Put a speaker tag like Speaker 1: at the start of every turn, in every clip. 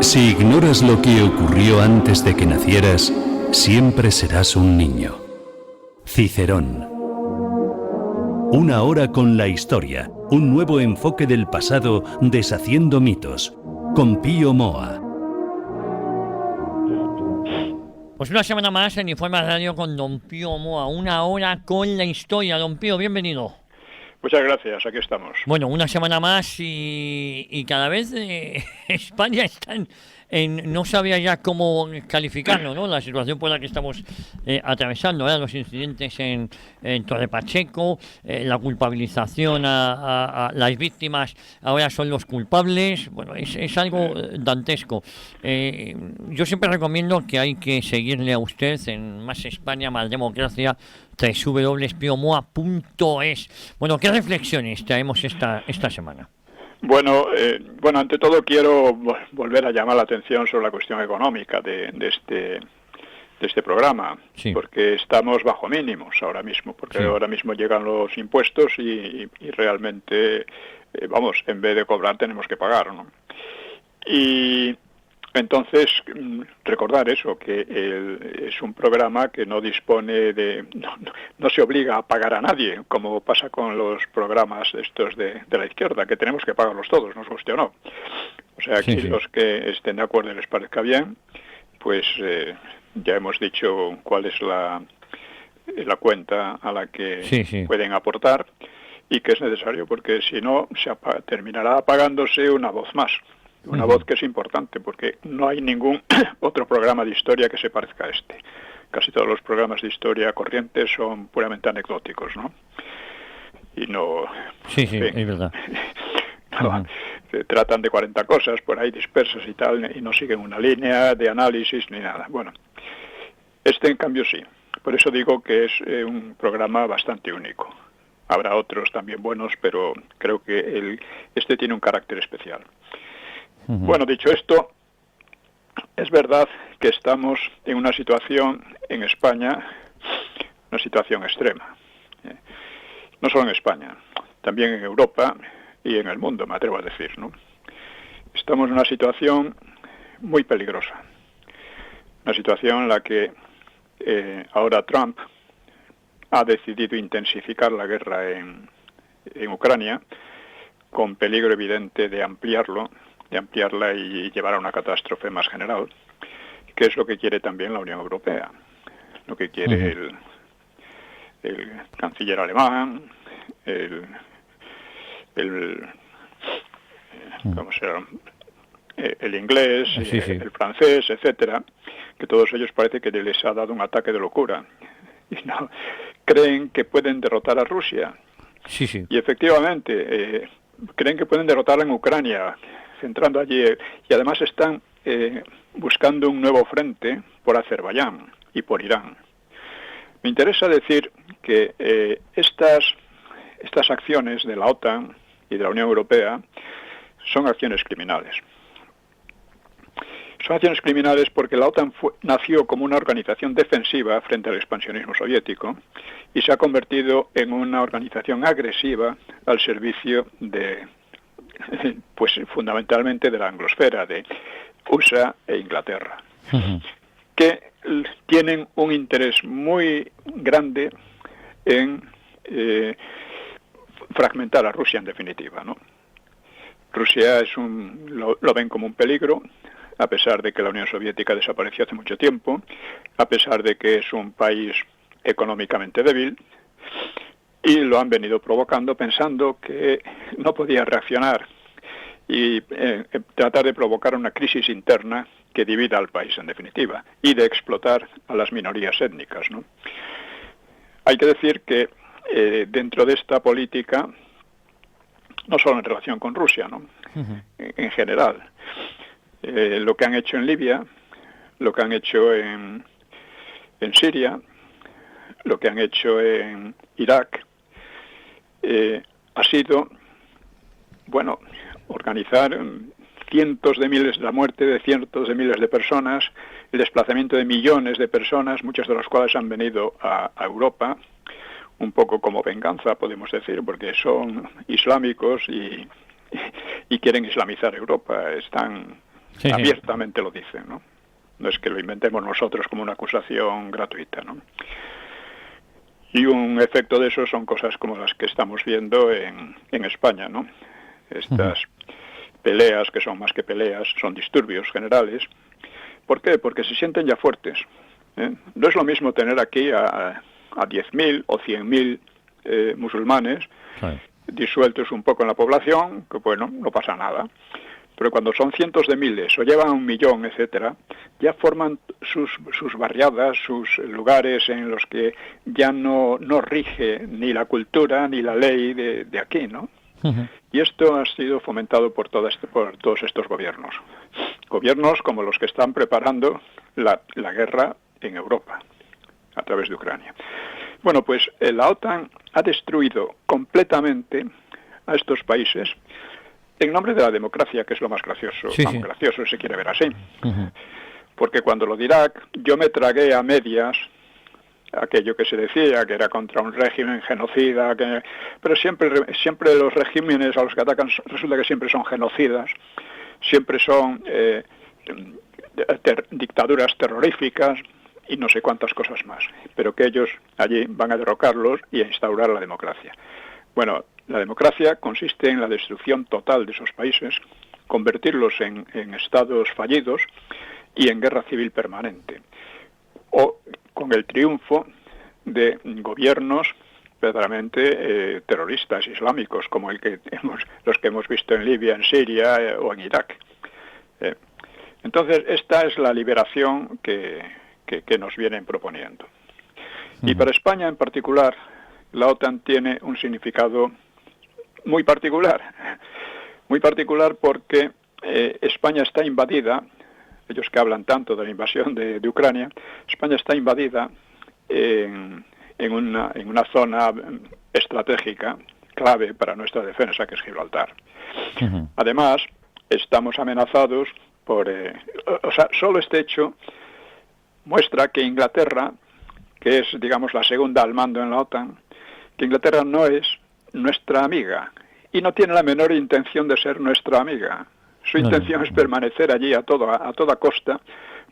Speaker 1: Si ignoras lo que ocurrió antes de que nacieras, siempre serás un niño. Cicerón. Una hora con la historia, un nuevo enfoque del pasado deshaciendo mitos, con Pío Moa.
Speaker 2: Pues una semana más en Informa Radio con don Pío Moa, una hora con la historia. Don Pío, bienvenido.
Speaker 3: Muchas gracias, aquí estamos.
Speaker 2: Bueno, una semana más y cada vez España está no sabía ya cómo calificarlo, ¿no? La situación por la que estamos atravesando, los incidentes en Torre Pacheco, la culpabilización a las víctimas, ahora son los culpables. Bueno, es algo dantesco. Yo siempre recomiendo que hay que seguirle a usted en Más España, Más Democracia, www.piomoa.es. Bueno, ¿qué reflexiones traemos esta semana?
Speaker 3: Bueno, ante todo quiero volver a llamar la atención sobre la cuestión económica de este programa, sí. Porque estamos bajo mínimos ahora mismo, porque sí. Ahora mismo llegan los impuestos y realmente, en vez de cobrar tenemos que pagar, ¿no? Y entonces, recordar eso, que es un programa que no dispone no se obliga a pagar a nadie, como pasa con los programas estos de la izquierda, que tenemos que pagarlos todos, nos guste o no. O sea, aquí sí. Los que estén de acuerdo y les parezca bien, pues ya hemos dicho cuál es la cuenta a la que pueden aportar y que es necesario, porque si no, terminará pagándose una voz más. Una voz que es importante, porque no hay ningún otro programa de historia que se parezca a este. Casi todos los programas de historia corrientes son puramente anecdóticos, ¿no? Y no...
Speaker 2: Sí, es verdad.
Speaker 3: No, se tratan de 40 cosas por ahí dispersas y tal, y no siguen una línea de análisis ni nada. Bueno, este en cambio sí. Por eso digo que es un programa bastante único. Habrá otros también buenos, pero creo que este tiene un carácter especial. Bueno, dicho esto, es verdad que estamos en una situación en España, una situación extrema. No solo en España, también en Europa y en el mundo, me atrevo a decir, ¿no? Estamos en una situación muy peligrosa. Una situación en la que ahora Trump ha decidido intensificar la guerra en Ucrania, con peligro evidente de ampliarla y llevar a una catástrofe más general, que es lo que quiere también la Unión Europea, lo que quiere el canciller alemán, el inglés, el francés, etcétera, que todos ellos parece que les ha dado un ataque de locura y no creen que pueden derrotar a Rusia. Y efectivamente creen que pueden derrotarla en Ucrania, centrando allí, y además están buscando un nuevo frente por Azerbaiyán y por Irán. Me interesa decir que estas acciones de la OTAN y de la Unión Europea son acciones criminales. Son acciones criminales porque la OTAN nació como una organización defensiva frente al expansionismo soviético y se ha convertido en una organización agresiva al servicio pues fundamentalmente de la anglosfera, de USA e Inglaterra, que tienen un interés muy grande en fragmentar a Rusia en definitiva, ¿no? Rusia lo ven como un peligro, a pesar de que la Unión Soviética desapareció hace mucho tiempo, a pesar de que es un país económicamente débil, y lo han venido provocando pensando que no podía reaccionar y tratar de provocar una crisis interna que divida al país en definitiva y de explotar a las minorías étnicas, ¿no? Hay que decir que dentro de esta política, no solo en relación con Rusia, ¿no? En general, lo que han hecho en Libia, lo que han hecho en Siria, lo que han hecho en Irak, ha sido, organizar cientos de miles, la muerte de cientos de miles de personas, el desplazamiento de millones de personas, muchas de las cuales han venido a Europa, un poco como venganza, podemos decir, porque son islámicos y quieren islamizar Europa. Están
Speaker 2: Sí,
Speaker 3: abiertamente lo dicen, ¿no? No es que lo inventemos nosotros como una acusación gratuita, ¿no? Y un efecto de eso son cosas como las que estamos viendo en España, ¿no? Estas peleas, que son más que peleas, son disturbios generales. ¿Por qué? Porque se sienten ya fuertes, ¿eh? No es lo mismo tener aquí a 10.000 o 100.000 musulmanes disueltos un poco en la población, que bueno, no pasa nada. Pero cuando son cientos de miles o llevan 1 millón, etcétera, ya forman sus barriadas, sus lugares en los que ya no rige ni la cultura ni la ley de aquí, ¿no? Y esto ha sido fomentado por todos estos gobiernos. Gobiernos como los que están preparando la guerra en Europa, a través de Ucrania. Bueno, pues la OTAN ha destruido completamente a estos países en nombre de la democracia, que es lo más gracioso, gracioso se quiere ver así. Porque cuando lo de Irak, yo me tragué a medias aquello que se decía, que era contra un régimen genocida, pero siempre los regímenes a los que atacan resulta que siempre son genocidas, siempre son dictaduras terroríficas y no sé cuántas cosas más, pero que ellos allí van a derrocarlos y a instaurar la democracia. Bueno, la democracia consiste en la destrucción total de esos países, convertirlos en estados fallidos y en guerra civil permanente, o con el triunfo de gobiernos verdaderamente terroristas islámicos, como los que hemos visto en Libia, en Siria o en Irak. Entonces, esta es la liberación que nos vienen proponiendo. Y para España en particular, la OTAN tiene un significado muy particular porque España está invadida, ellos que hablan tanto de la invasión de Ucrania, España está invadida en una zona estratégica clave para nuestra defensa, que es Gibraltar. Además, estamos amenazados por... solo este hecho muestra que Inglaterra, que es, digamos, la segunda al mando en la OTAN, que Inglaterra no es nuestra amiga y no tiene la menor intención de ser nuestra amiga. Su intención es permanecer allí a toda costa,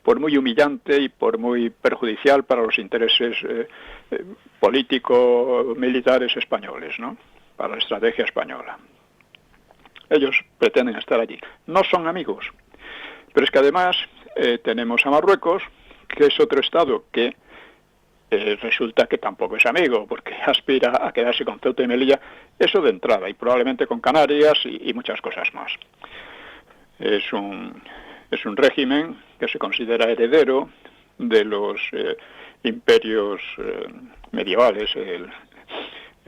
Speaker 3: por muy humillante y por muy perjudicial para los intereses político-militares españoles, ¿no? Para la estrategia española. Ellos pretenden estar allí. No son amigos. Pero es que además tenemos a Marruecos, que es otro estado que resulta que tampoco es amigo, porque aspira a quedarse con Ceuta y Melilla, eso de entrada, y probablemente con Canarias y muchas cosas más. Es un régimen que se considera heredero de los imperios medievales, el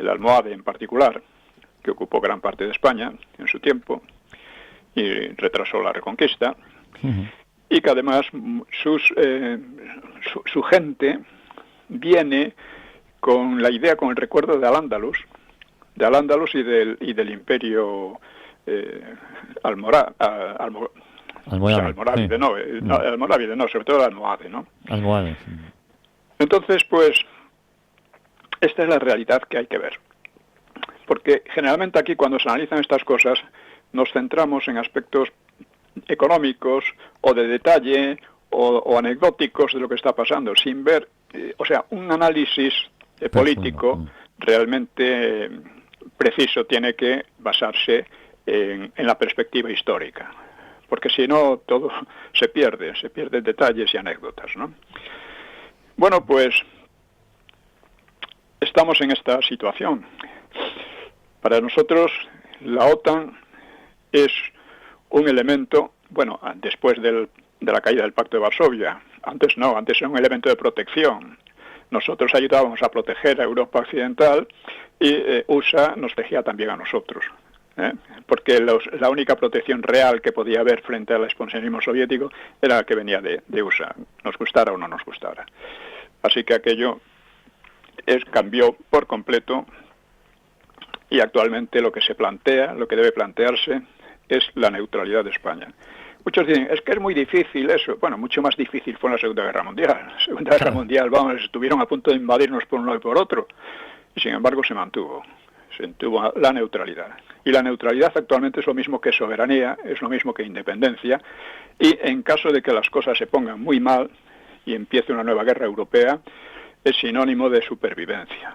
Speaker 3: almohade en particular, que ocupó gran parte de España en su tiempo y retrasó la Reconquista, y que además su gente viene con la idea, con el recuerdo de Al-Ándalus y del imperio almorávide, no, sobre todo el almohade, ¿no?
Speaker 2: Almohade.
Speaker 3: Entonces, pues, esta es la realidad que hay que ver. Porque generalmente aquí, cuando se analizan estas cosas, nos centramos en aspectos económicos o de detalle o anecdóticos de lo que está pasando, sin ver, un análisis político realmente preciso tiene que basarse en la perspectiva histórica, porque si no todo se pierde detalles y anécdotas, ¿no? Bueno, pues estamos en esta situación. Para nosotros la OTAN es un elemento, bueno, después de la caída del Pacto de Varsovia, antes era un elemento de protección. Nosotros ayudábamos a proteger a Europa Occidental y USA nos protegía también a nosotros, porque la única protección real que podía haber frente al expansionismo soviético era la que venía de USA, nos gustara o no nos gustara. Así que aquello cambió por completo y actualmente lo que debe plantearse es la neutralidad de España. Muchos dicen, es que es muy difícil eso. Bueno, mucho más difícil fue en la Segunda Guerra Mundial. La Segunda Guerra Mundial, estuvieron a punto de invadirnos por un lado y por otro. Y sin embargo se mantuvo. se mantuvo la neutralidad. Y la neutralidad actualmente es lo mismo que soberanía, es lo mismo que independencia, y en caso de que las cosas se pongan muy mal y empiece una nueva guerra europea, es sinónimo de supervivencia.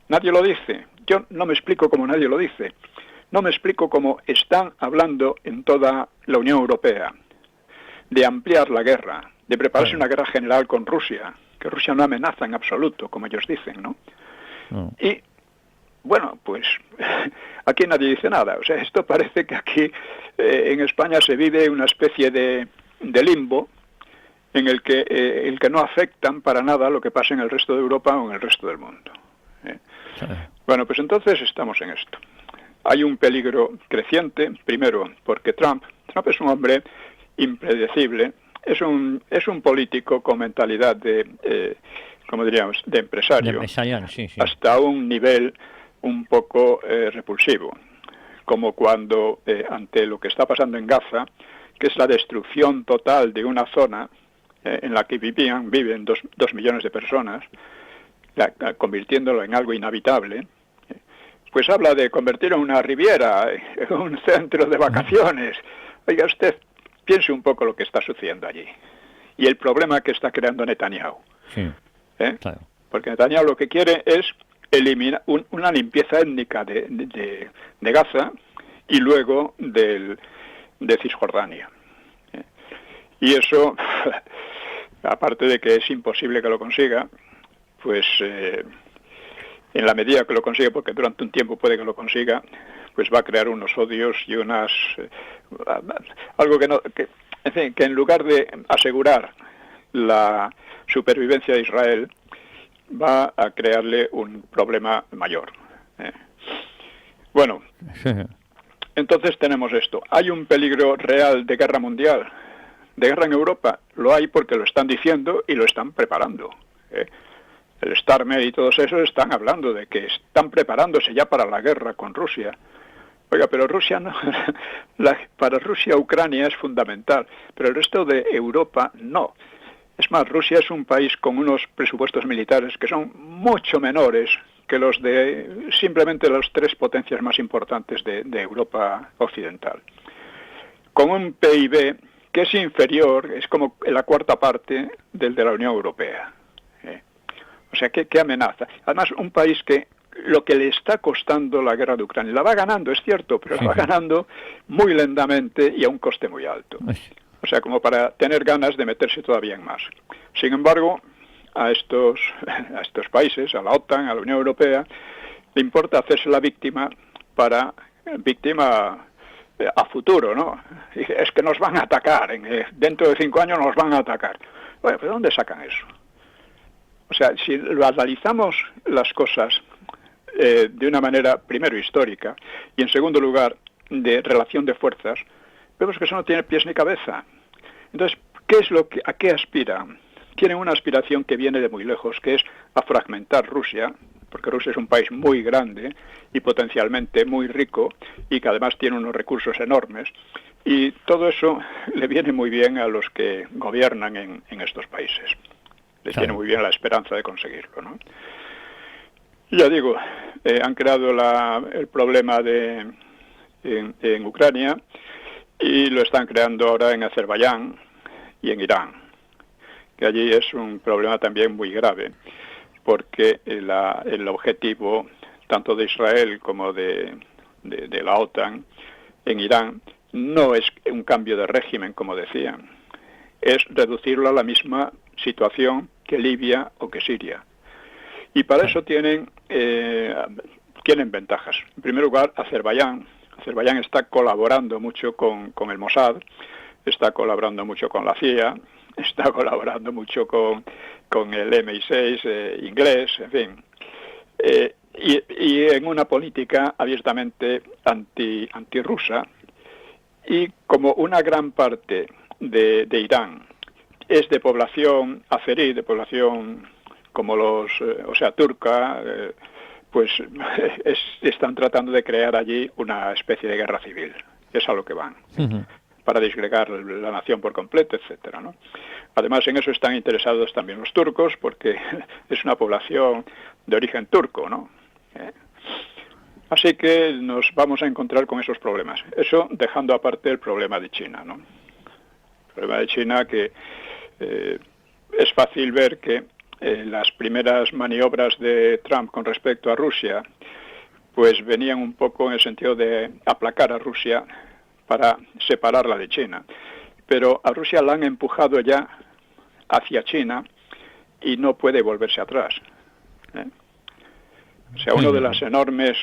Speaker 3: Nadie lo dice, yo no me explico cómo nadie lo dice, no me explico cómo están hablando en toda la Unión Europea de ampliar la guerra, de prepararse una guerra general con Rusia, que Rusia no amenaza en absoluto, como ellos dicen, ¿no? Y, bueno, pues aquí nadie dice nada. O sea, esto parece que aquí en España se vive una especie de limbo en el que no afectan para nada lo que pasa en el resto de Europa o en el resto del mundo. Bueno, pues entonces estamos en esto. Hay un peligro creciente, primero porque Trump es un hombre impredecible, es un político con mentalidad de, como diríamos, de empresario,
Speaker 2: sí.
Speaker 3: hasta un nivel un poco repulsivo, como cuando ante lo que está pasando en Gaza, que es la destrucción total de una zona en la que viven 2 millones de personas, convirtiéndolo en algo inhabitable, pues habla de convertir en una riviera, en un centro de vacaciones. Oiga usted, piense un poco lo que está sucediendo allí y el problema que está creando Netanyahu.
Speaker 2: Sí, claro.
Speaker 3: Porque Netanyahu lo que quiere es eliminar una limpieza étnica de Gaza y luego de Cisjordania. Y eso, aparte de que es imposible que lo consiga, pues en la medida que lo consiga, porque durante un tiempo puede que lo consiga, pues va a crear unos odios y unas algo que en lugar de asegurar la supervivencia de Israel, va a crearle un problema mayor. Bueno, entonces tenemos esto. ¿Hay un peligro real de guerra mundial? ¿De guerra en Europa? Lo hay porque lo están diciendo y lo están preparando. El Starmer y todos esos están hablando de que están preparándose ya para la guerra con Rusia. Oiga, pero Rusia no. Para Rusia Ucrania es fundamental, pero el resto de Europa no. Es más, Rusia es un país con unos presupuestos militares que son mucho menores que los de simplemente las 3 potencias más importantes de Europa occidental. Con un PIB que es inferior, es como la 4ª parte del de la Unión Europea. O sea, ¿qué amenaza? Además, un país que lo que le está costando la guerra de Ucrania, la va ganando, es cierto, pero la va ganando muy lentamente y a un coste muy alto. O sea, como para tener ganas de meterse todavía en más. Sin embargo, a estos países, a la OTAN, a la Unión Europea, le importa hacerse la víctima a futuro, ¿no? Es que nos van a atacar, dentro de 5 años nos van a atacar. Bueno, ¿pero dónde sacan eso? O sea, si lo analizamos las cosas de una manera, primero, histórica, y en segundo lugar, de relación de fuerzas, vemos que eso no tiene pies ni cabeza. Entonces, ¿a qué aspiran? Tienen una aspiración que viene de muy lejos, que es a fragmentar Rusia, porque Rusia es un país muy grande y potencialmente muy rico, y que además tiene unos recursos enormes, y todo eso le viene muy bien a los que gobiernan en estos países. Les viene muy bien la esperanza de conseguirlo, ¿no? Ya digo, han creado el problema en Ucrania y lo están creando ahora en Azerbaiyán y en Irán, que allí es un problema también muy grave, porque el objetivo tanto de Israel como de la OTAN en Irán no es un cambio de régimen, como decían, es reducirlo a la misma situación que Libia o que Siria. Y para eso tienen ventajas. En primer lugar, Azerbaiyán está colaborando mucho con el Mossad, está colaborando mucho con la CIA, está colaborando mucho con el MI6 inglés, en fin. Y en una política abiertamente antirrusa. Y como una gran parte de Irán es de población azerí, de población como turca, pues están tratando de crear allí una especie de guerra civil. Es a lo que van, para disgregar la nación por completo, etcétera, ¿no? Además, en eso están interesados también los turcos, porque es una población de origen turco, ¿no? Así que nos vamos a encontrar con esos problemas. Eso dejando aparte el problema de China, ¿no? El problema de China que es fácil ver que las primeras maniobras de Trump con respecto a Rusia pues venían un poco en el sentido de aplacar a Rusia para separarla de China. Pero a Rusia la han empujado ya hacia China y no puede volverse atrás. O sea, uno de los enormes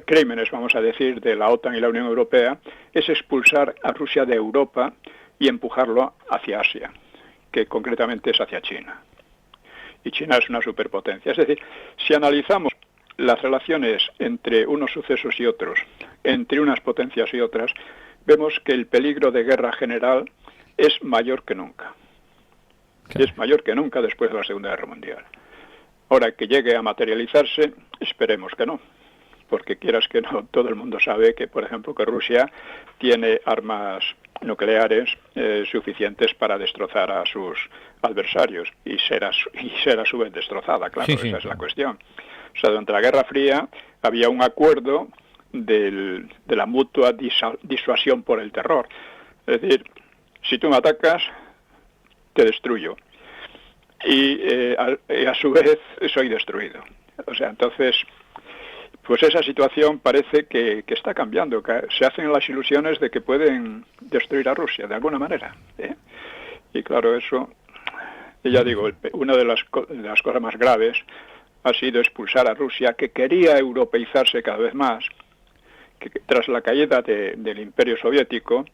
Speaker 3: crímenes, vamos a decir, de la OTAN y la Unión Europea es expulsar a Rusia de Europa y empujarlo hacia Asia, que concretamente es hacia China. Y China es una superpotencia. Es decir, si analizamos las relaciones entre unos sucesos y otros, entre unas potencias y otras, vemos que el peligro de guerra general es mayor que nunca. Okay. Es mayor que nunca después de la Segunda Guerra Mundial. Ahora, que llegue a materializarse, esperemos que no, porque quieras que no, todo el mundo sabe que, por ejemplo, que Rusia tiene armas nucleares suficientes para destrozar a sus adversarios y ser a su vez destrozada, claro, esa es la cuestión. O sea, durante la Guerra Fría había un acuerdo de la mutua disuasión por el terror. Es decir, si tú me atacas, te destruyo. Y a su vez soy destruido. O sea, entonces, pues esa situación parece que está cambiando, que se hacen las ilusiones de que pueden destruir a Rusia de alguna manera, ¿eh? Y claro, eso, ya digo, una de las cosas más graves ha sido expulsar a Rusia, que quería europeizarse cada vez más, que tras la caída del Imperio Soviético,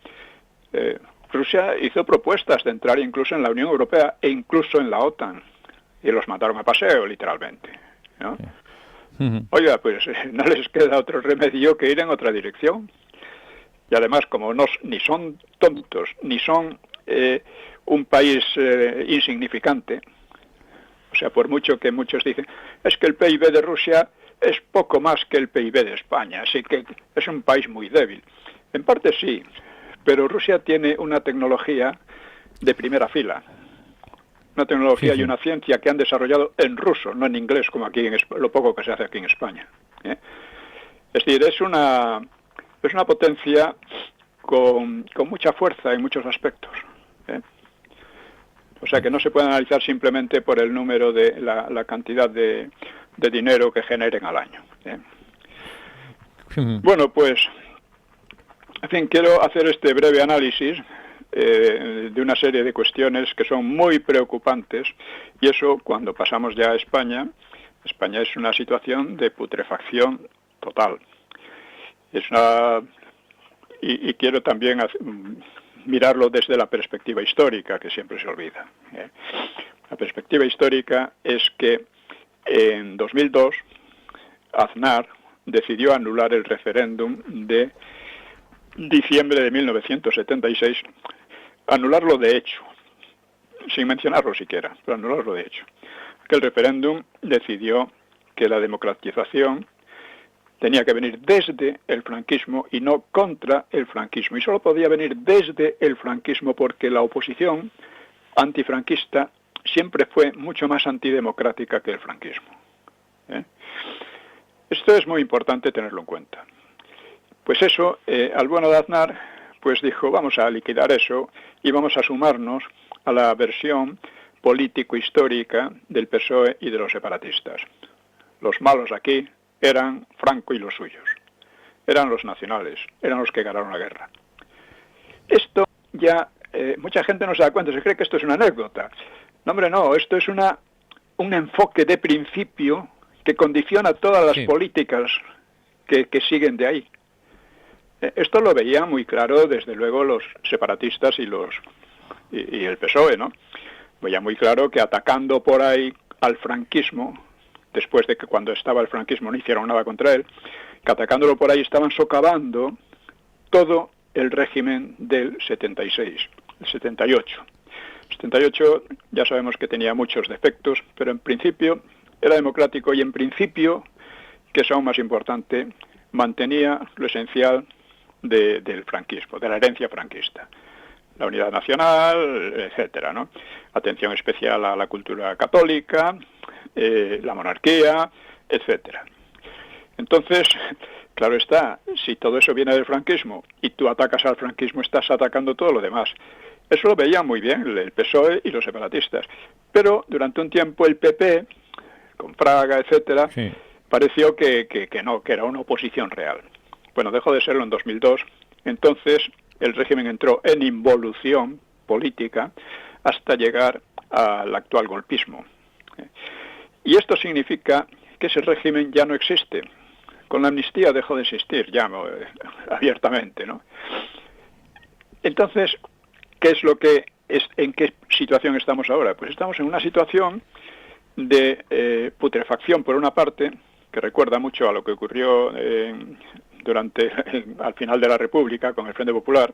Speaker 3: Rusia hizo propuestas de entrar incluso en la Unión Europea e incluso en la OTAN, y los mataron a paseo, literalmente, ¿no? Oiga, pues no les queda otro remedio que ir en otra dirección. Y además, como ni son tontos, ni son un país insignificante, o sea, por mucho que muchos dicen, es que el PIB de Rusia es poco más que el PIB de España, así que es un país muy débil. En parte sí, pero Rusia tiene una tecnología de primera fila. Una tecnología y una ciencia que han desarrollado en ruso, no en inglés, como aquí lo poco que se hace aquí en España, ¿eh? Es decir, es una potencia con mucha fuerza en muchos aspectos, ¿eh? O sea que no se puede analizar simplemente por el número de la cantidad de dinero que generen al año, ¿eh? Bueno, pues, en fin, quiero hacer este breve análisis de una serie de cuestiones que son muy preocupantes, y eso cuando pasamos ya a España es una situación de putrefacción total. Y quiero también mirarlo desde la perspectiva histórica, que siempre se olvida, ¿eh? La perspectiva histórica es que en 2002 Aznar decidió anular el referéndum de diciembre de 1976, anularlo de hecho, sin mencionarlo siquiera, pero anularlo de hecho. Que el referéndum decidió que la democratización tenía que venir desde el franquismo y no contra el franquismo, y solo podía venir desde el franquismo porque la oposición antifranquista siempre fue mucho más antidemocrática que el franquismo, ¿eh? Esto es muy importante tenerlo en cuenta. Pues eso, al bueno de Aznar, pues dijo, vamos a liquidar eso y vamos a sumarnos a la versión político-histórica del PSOE y de los separatistas. Los malos aquí eran Franco y los suyos, eran los nacionales, eran los que ganaron la guerra. Esto ya, mucha gente no se da cuenta, se cree que esto es una anécdota. No, hombre, no, esto es un enfoque de principio que condiciona todas las políticas que siguen de ahí. Esto lo veía muy claro, desde luego, los separatistas y el PSOE, ¿no? Veía muy claro que atacando por ahí al franquismo, después de que cuando estaba el franquismo no hicieron nada contra él, que atacándolo por ahí estaban socavando todo el régimen del 76, el 78. El 78 ya sabemos que tenía muchos defectos, pero en principio era democrático y en principio, que es aún más importante, mantenía lo esencial del franquismo, de la herencia franquista. La unidad nacional, etcétera, ¿no? Atención especial a la cultura católica, la monarquía, etcétera. Entonces, Claro está, si todo eso viene del franquismo y tú atacas al franquismo, estás atacando todo lo demás. Eso lo veían muy bien el PSOE y los separatistas. Pero durante un tiempo el PP, con Fraga, etcétera,
Speaker 2: Sí.
Speaker 3: pareció que no, que era una oposición real. Bueno, dejó de serlo en 2002. Entonces el régimen entró en involución política hasta llegar al actual golpismo. Y esto significa que ese régimen ya no existe. Con la amnistía dejó de existir ya abiertamente, ¿no? Entonces, ¿qué es lo que en qué situación estamos ahora? Pues estamos en una situación de putrefacción por una parte, que recuerda mucho a lo que ocurrió al final de la República con el Frente Popular,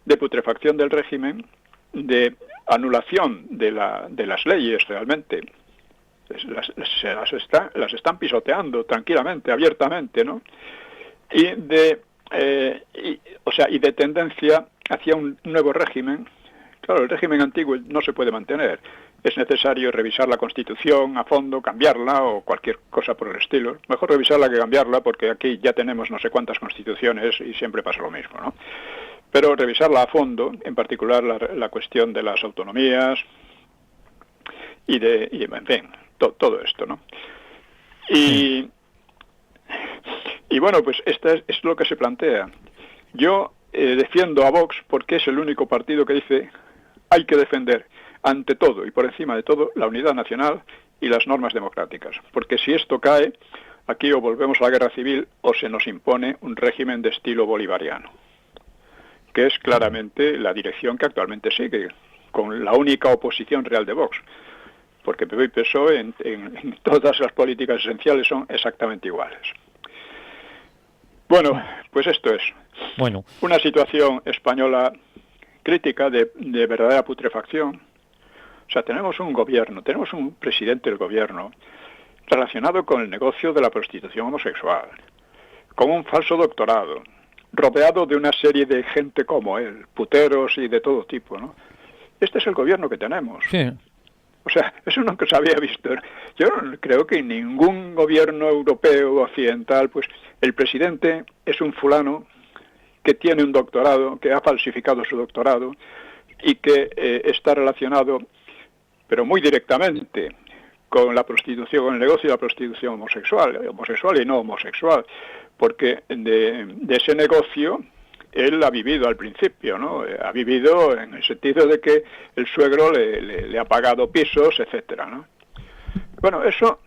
Speaker 3: de putrefacción del régimen, de anulación de las leyes realmente. Las están pisoteando tranquilamente, abiertamente, ¿no? Y de tendencia hacia un nuevo régimen. Claro, el régimen antiguo no se puede mantener. Es necesario revisar la Constitución a fondo, cambiarla o cualquier cosa por el estilo. Mejor revisarla que cambiarla, porque aquí ya tenemos no sé cuántas constituciones y siempre pasa lo mismo, ¿no? Pero revisarla a fondo, en particular la cuestión de las autonomías en fin, todo esto, ¿no? Y bueno, pues esto es lo que se plantea. Yo defiendo a Vox porque es el único partido que dice hay que defender ante todo y por encima de todo la unidad nacional y las normas democráticas. Porque si esto cae, aquí o volvemos a la guerra civil o se nos impone un régimen de estilo bolivariano, que es claramente la dirección que actualmente sigue, con la única oposición real de Vox. Porque PP y PSOE en todas las políticas esenciales son exactamente iguales. Bueno, pues esto es una situación española crítica de verdadera putrefacción. O sea, tenemos un gobierno, tenemos un presidente del gobierno relacionado con el negocio de la prostitución homosexual, con un falso doctorado, rodeado de una serie de gente como él, puteros y de todo tipo, ¿no? Este es el gobierno que tenemos.
Speaker 2: Sí.
Speaker 3: O sea, eso nunca se había visto. Yo creo que en ningún gobierno europeo o occidental, pues el presidente es un fulano que tiene un doctorado, que ha falsificado su doctorado y que está relacionado, pero muy directamente, con la prostitución, con el negocio de la prostitución homosexual y no homosexual, porque de ese negocio él ha vivido al principio, ¿no? Ha vivido en el sentido de que el suegro le ha pagado pisos, etcétera, ¿no? Bueno, eso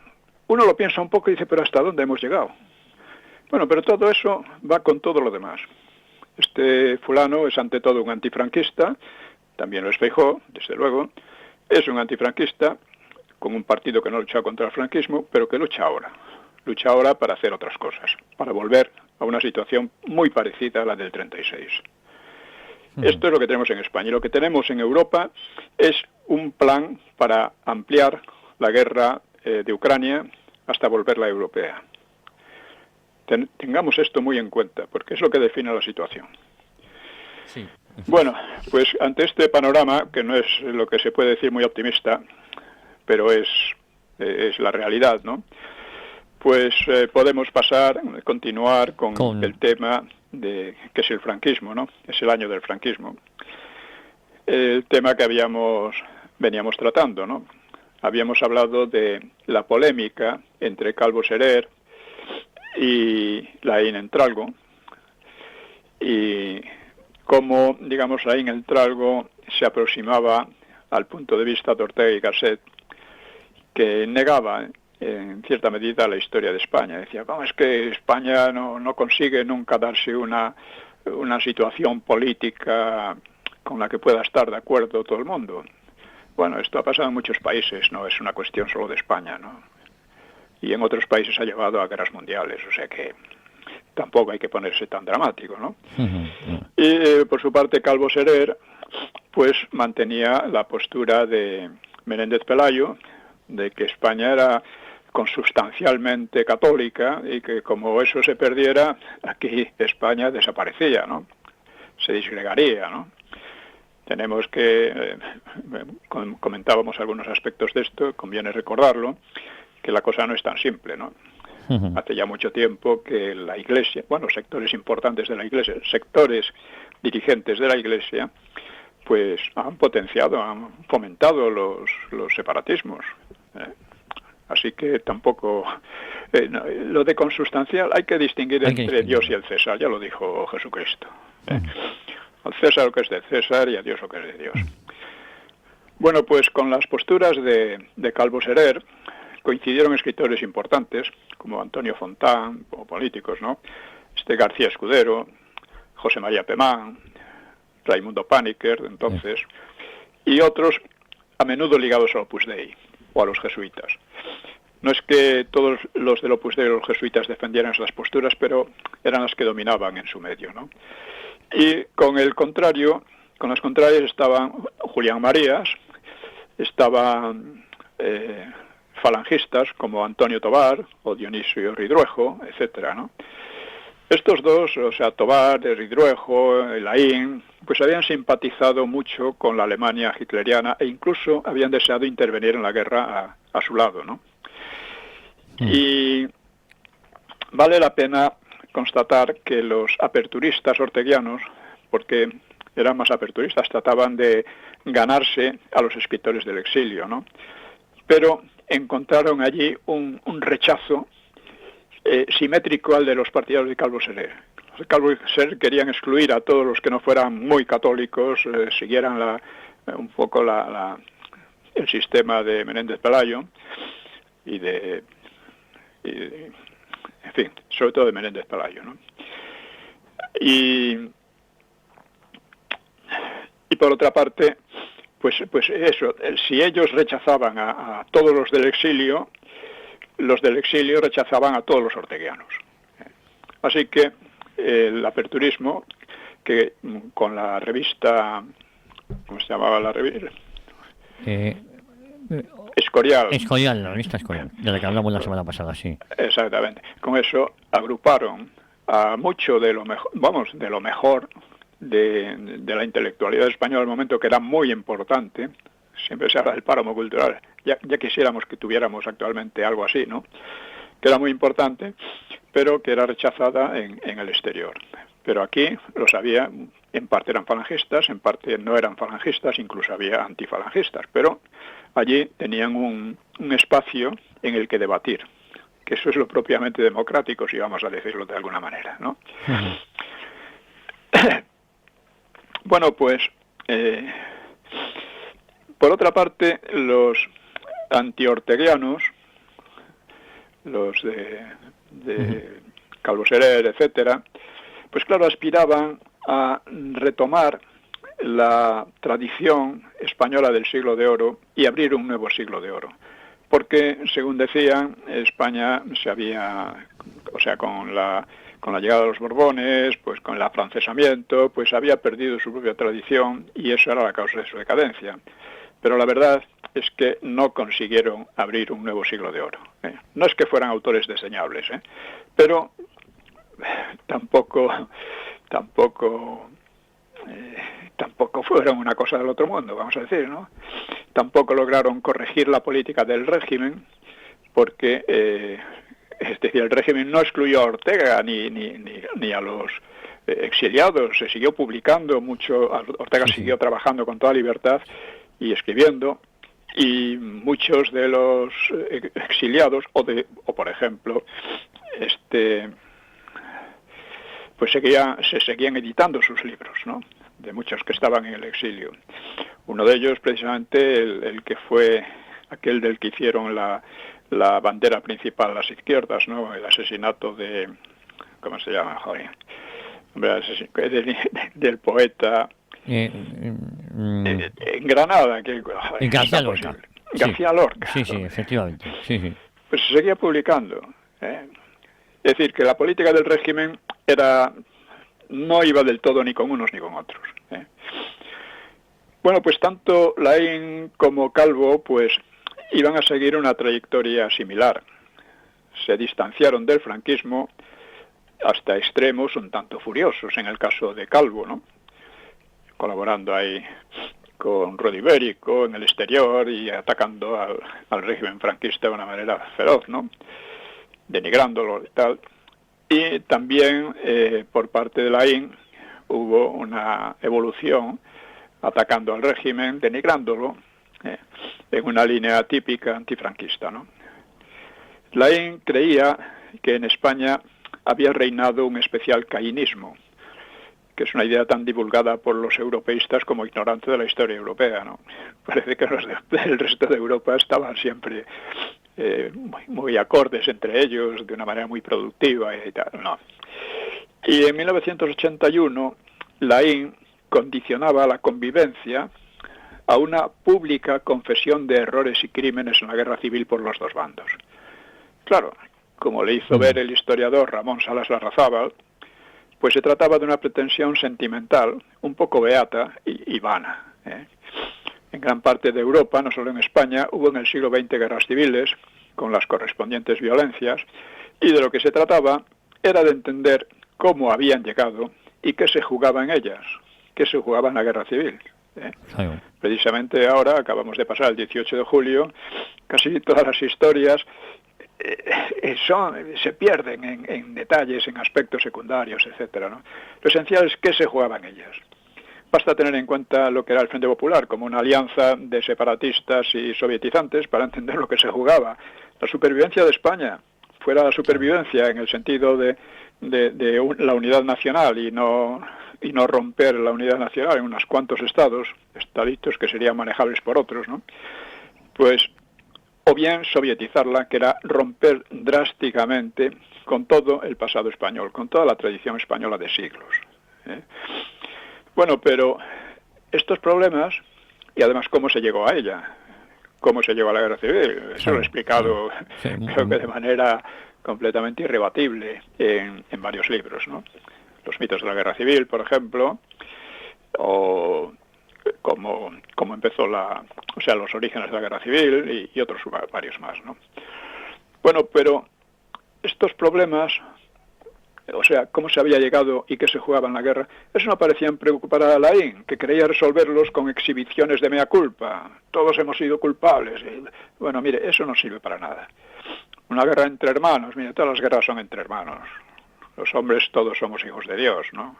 Speaker 3: uno lo piensa un poco y dice, pero ¿hasta dónde hemos llegado? Bueno, pero todo eso va con todo lo demás. Este fulano es ante todo un antifranquista, también lo es Feijóo, desde luego, es un antifranquista con un partido que no lucha contra el franquismo, pero que lucha ahora para hacer otras cosas, para volver a una situación muy parecida a la del 36. Esto es lo que tenemos en España. Y lo que tenemos en Europa es un plan para ampliar la guerra de Ucrania hasta volverla europea. Tengamos esto muy en cuenta, porque es lo que define la situación.
Speaker 2: Sí.
Speaker 3: Bueno, pues ante este panorama, que no es lo que se puede decir muy optimista, pero es la realidad, ¿no? Pues podemos continuar con el tema que es el franquismo, ¿no? Es el año del franquismo. El tema que veníamos tratando, ¿no? Habíamos hablado de la polémica entre Calvo Serer y Laín Entralgo, y cómo, digamos, Laín Entralgo se aproximaba al punto de vista de Ortega y Gasset, que negaba en cierta medida la historia de España. Decía, ¿cómo es que España no consigue nunca darse una situación política con la que pueda estar de acuerdo todo el mundo? Bueno, esto ha pasado en muchos países, no es una cuestión solo de España, ¿no? Y en otros países ha llevado a guerras mundiales, o sea que tampoco hay que ponerse tan dramático, ¿no? Y por su parte Calvo Serer pues mantenía la postura de Menéndez Pelayo, de que España era consustancialmente católica y que como eso se perdiera, aquí España desaparecía, ¿no? Se disgregaría, ¿no? Tenemos que, comentábamos algunos aspectos de esto, conviene recordarlo, que la cosa no es tan simple, ¿no? Hace ya mucho tiempo que la Iglesia, bueno, sectores importantes de la Iglesia, sectores dirigentes de la Iglesia, pues han potenciado, han fomentado los separatismos. Así que tampoco... lo de consustancial hay que distinguir entre Dios y el César, ya lo dijo Jesucristo. Al César lo que es de César y a Dios lo que es de Dios. Bueno, pues con las posturas de Calvo Serer coincidieron escritores importantes, como Antonio Fontán, como políticos, ¿no? García Escudero, José María Pemán, Raimundo Paniker, de entonces, y otros a menudo ligados al Opus Dei o a los jesuitas. No es que todos los del Opus Dei o los jesuitas defendieran esas posturas, pero eran las que dominaban en su medio, ¿no? Y con las contrarias estaban Julián Marías, estaban falangistas como Antonio Tobar o Dionisio Ridruejo, etcétera, ¿no? Estos dos, o sea, Tobar, Ridruejo, Laín, pues habían simpatizado mucho con la Alemania hitleriana e incluso habían deseado intervenir en la guerra a su lado, ¿no? Y vale la pena constatar que los aperturistas orteguianos, porque eran más aperturistas, trataban de ganarse a los escritores del exilio, ¿no? Pero encontraron allí un rechazo simétrico al de los partidarios de Calvo Serer. Los Calvo Serer querían excluir a todos los que no fueran muy católicos, siguieran un poco el sistema de Menéndez Pelayo en fin, sobre todo de Menéndez Pelayo, ¿no? Y por otra parte, pues eso, si ellos rechazaban a todos los del exilio rechazaban a todos los orteguianos. Así que el aperturismo, que con la revista, ¿cómo se llamaba la revista? Escorial.
Speaker 2: La revista Escorial, de la que hablamos la semana pasada, sí.
Speaker 3: Exactamente. Con eso agruparon a mucho de lo mejor de la intelectualidad española al momento, que era muy importante. Siempre se habla del páramo cultural. Ya quisiéramos que tuviéramos actualmente algo así, ¿no? Que era muy importante, pero que era rechazada en el exterior. Pero aquí los había, en parte eran falangistas, en parte no eran falangistas, incluso había antifalangistas, pero allí tenían un espacio en el que debatir, que eso es lo propiamente democrático, si vamos a decirlo de alguna manera, ¿no? Bueno, pues por otra parte, los antiorteguianos, los de Calvo Serer, etcétera, pues claro, aspiraban a retomar la tradición española del siglo de oro y abrir un nuevo siglo de oro. Porque, según decían, España se había, o sea, con la llegada de los Borbones, pues con el afrancesamiento, pues había perdido su propia tradición y eso era la causa de su decadencia. Pero la verdad es que no consiguieron abrir un nuevo siglo de oro. No es que fueran autores desdeñables, pero tampoco fueron una cosa del otro mundo, vamos a decir, ¿no? Tampoco lograron corregir la política del régimen, porque es decir, el régimen no excluyó a Ortega ni a los exiliados, se siguió publicando mucho, Ortega siguió trabajando con toda libertad y escribiendo, y muchos de los exiliados, o por ejemplo, pues se seguían editando sus libros, ¿no? De muchos que estaban en el exilio. Uno de ellos, precisamente, el que fue aquel del que hicieron la bandera principal las izquierdas, ¿no? El asesinato de, ¿cómo se llama? Joder. Del poeta en Granada,
Speaker 2: García Lorca.
Speaker 3: García Lorca.
Speaker 2: Sí, efectivamente. Sí.
Speaker 3: Pues se seguía publicando. Es decir, que la política del régimen no iba del todo ni con unos ni con otros. Bueno, pues tanto Laín como Calvo pues iban a seguir una trayectoria similar. Se distanciaron del franquismo hasta extremos un tanto furiosos, en el caso de Calvo, ¿no? Colaborando ahí con Rodibérico en el exterior y atacando al régimen franquista de una manera feroz, ¿no? denigrándolo y tal. Y también por parte de Laín hubo una evolución atacando al régimen, denigrándolo, en una línea típica antifranquista, ¿no? Laín creía que en España había reinado un especial cainismo, que es una idea tan divulgada por los europeístas como ignorante de la historia europea, ¿no? Parece que los del resto de Europa estaban siempre muy acordes entre ellos, de una manera muy productiva y tal, ¿no? Y en 1981, Laín condicionaba la convivencia a una pública confesión de errores y crímenes en la guerra civil por los dos bandos. Claro, como le hizo ver el historiador Ramón Salas Larrazábal, pues se trataba de una pretensión sentimental, un poco beata y vana. En gran parte de Europa, no solo en España, hubo en el siglo XX guerras civiles, con las correspondientes violencias, y de lo que se trataba era de entender cómo habían llegado y qué se jugaba en ellas, qué se jugaba en la guerra civil. Precisamente ahora, acabamos de pasar el 18 de julio, casi todas las historias se pierden en detalles, en aspectos secundarios, etcétera, ¿no? Lo esencial es qué se jugaba en ellas. Basta tener en cuenta lo que era el Frente Popular como una alianza de separatistas y sovietizantes para entender lo que se jugaba. La supervivencia de España, fuera la supervivencia en el sentido de la unidad nacional y no romper la unidad nacional en unos cuantos estaditos que serían manejables por otros, ¿no? Pues o bien sovietizarla, que era romper drásticamente con todo el pasado español, con toda la tradición española de siglos. Bueno, pero estos problemas, y además cómo se llegó a ella, cómo se llegó a la guerra civil, eso lo he explicado, creo que de manera completamente irrebatible en varios libros, ¿no? Los mitos de la guerra civil, por ejemplo, o cómo empezó los orígenes de la guerra civil y otros varios más, ¿no? Bueno, pero estos problemas, o sea, cómo se había llegado y qué se jugaba en la guerra, eso no parecían preocupar a Laín, que creía resolverlos con exhibiciones de mea culpa. Todos hemos sido culpables. Bueno, mire, eso no sirve para nada. Una guerra entre hermanos, mire, todas las guerras son entre hermanos. Los hombres todos somos hijos de Dios, ¿no?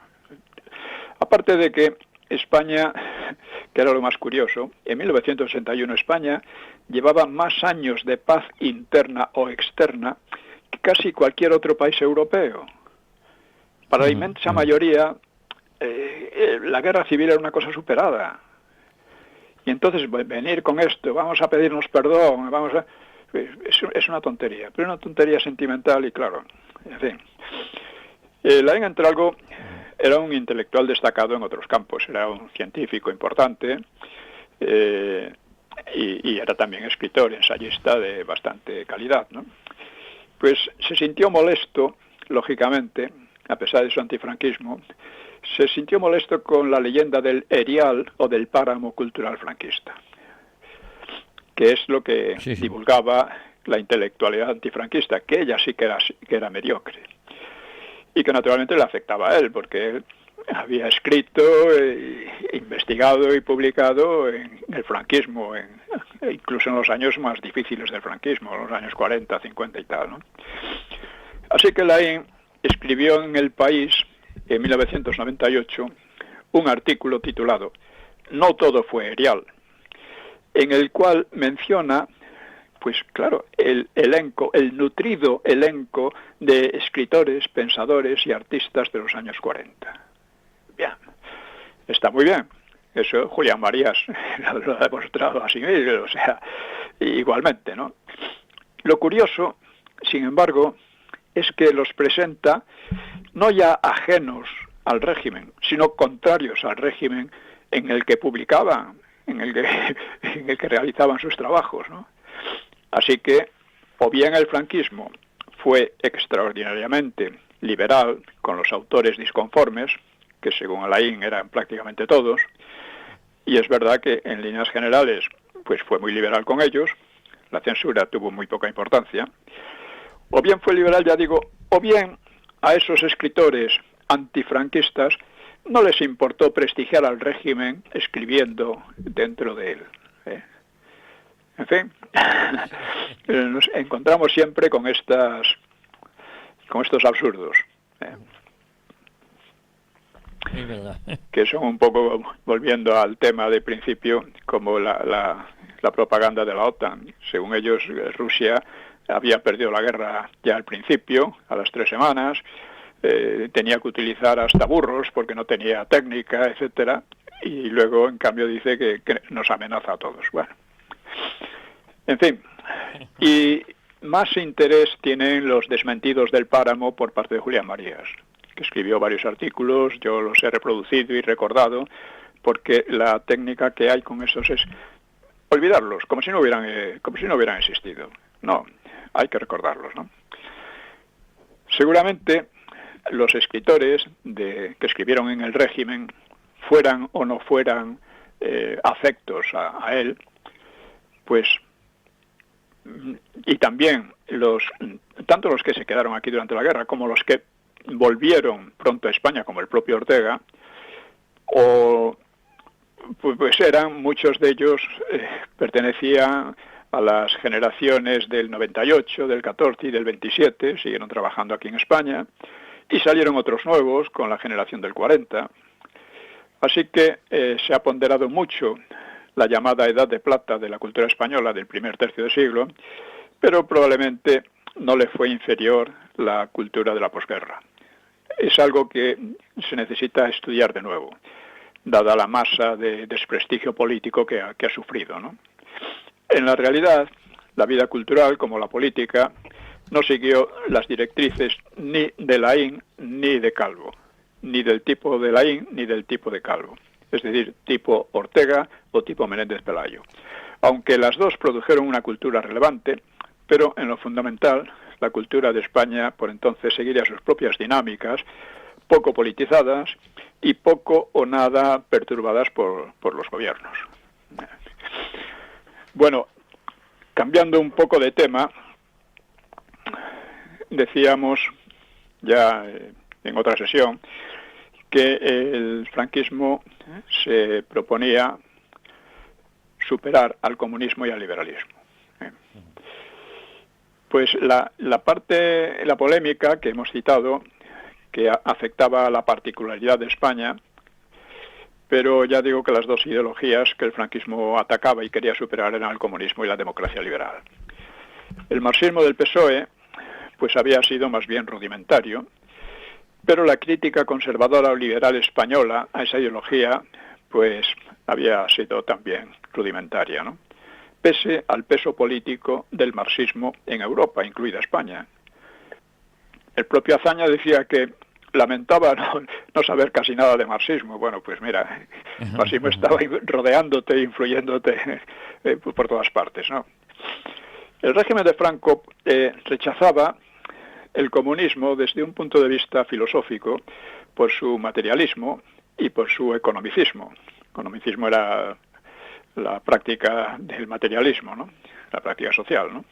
Speaker 3: Aparte de que España, que era lo más curioso, en 1961 España llevaba más años de paz interna o externa que casi cualquier otro país europeo. Para la inmensa mayoría, la guerra civil era una cosa superada. Y entonces venir con esto, vamos a pedirnos perdón, es una tontería, pero una tontería sentimental y claro, en fin. Laín Entralgo era un intelectual destacado en otros campos, era un científico importante y era también escritor, ensayista de bastante calidad, ¿no? Pues se sintió molesto, lógicamente, a pesar de su antifranquismo, se sintió molesto con la leyenda del erial o del páramo cultural franquista, que es lo que divulgaba la intelectualidad antifranquista, que ella sí que era mediocre. Y que naturalmente le afectaba a él, porque él había escrito, investigado y publicado en el franquismo, incluso en los años más difíciles del franquismo, los años 40, 50 y tal, ¿no? Así que Laín escribió en El País, en 1998, un artículo titulado "No todo fue erial", en el cual menciona, pues claro, el nutrido elenco de escritores, pensadores y artistas de los años 40. Bien, está muy bien. Eso Julián Marías lo ha demostrado así, o sea, igualmente, ¿no? Lo curioso, sin embargo, es que los presenta no ya ajenos al régimen, sino contrarios al régimen en el que publicaban, en el que realizaban sus trabajos, ¿no? Así que, o bien el franquismo fue extraordinariamente liberal con los autores disconformes, que según Laín eran prácticamente todos, y es verdad que en líneas generales pues fue muy liberal con ellos, la censura tuvo muy poca importancia, o bien fue liberal, ya digo, o bien a esos escritores antifranquistas no les importó prestigiar al régimen escribiendo dentro de él. En fin, nos encontramos siempre con estas con estos absurdos.
Speaker 2: Es verdad.
Speaker 3: Que son un poco, volviendo al tema de principio, como la propaganda de la OTAN. Según ellos, Rusia había perdido la guerra ya al principio, a las 3 semanas, tenía que utilizar hasta burros porque no tenía técnica, etcétera, y luego, en cambio, dice que nos amenaza a todos. Bueno, en fin, y más interés tienen los desmentidos del páramo por parte de Julián Marías, que escribió varios artículos, yo los he reproducido y recordado, porque la técnica que hay con esos es olvidarlos, como si no hubieran existido. No, hay que recordarlos, ¿no? Seguramente los escritores que escribieron en el régimen, fueran o no fueran afectos a él, pues, y también tanto los que se quedaron aquí durante la guerra como los que volvieron pronto a España, como el propio Ortega, pues eran, muchos de ellos pertenecían a las generaciones del 98, del 14 y del 27, siguieron trabajando aquí en España, y salieron otros nuevos con la generación del 40. Así que se ha ponderado mucho la llamada Edad de Plata de la cultura española del primer tercio de siglo, pero probablemente no le fue inferior la cultura de la posguerra. Es algo que se necesita estudiar de nuevo, dada la masa de desprestigio político que ha sufrido, ¿no? En la realidad, la vida cultural, como la política, no siguió las directrices ni de Laín ni de Calvo, ni del tipo de Laín ni del tipo de Calvo, es decir, tipo Ortega o tipo Menéndez Pelayo. Aunque las dos produjeron una cultura relevante, pero en lo fundamental, la cultura de España por entonces seguiría sus propias dinámicas, poco politizadas y poco o nada perturbadas por los gobiernos. Bueno, cambiando un poco de tema, decíamos ya en otra sesión que el franquismo se proponía superar al comunismo y al liberalismo. Pues la polémica que hemos citado, que afectaba a la particularidad de España, pero ya digo que las dos ideologías que el franquismo atacaba y quería superar eran el comunismo y la democracia liberal. El marxismo del PSOE pues había sido más bien rudimentario, pero la crítica conservadora o liberal española a esa ideología pues había sido también rudimentaria, ¿no? Pese al peso político del marxismo en Europa, incluida España. El propio Azaña decía que lamentaba no saber casi nada de marxismo. Bueno, pues mira, el marxismo estaba rodeándote, influyéndote por todas partes, ¿no? El régimen de Franco rechazaba el comunismo desde un punto de vista filosófico por su materialismo y por su economicismo. El economicismo era la práctica del materialismo, ¿no? La práctica social, ¿no?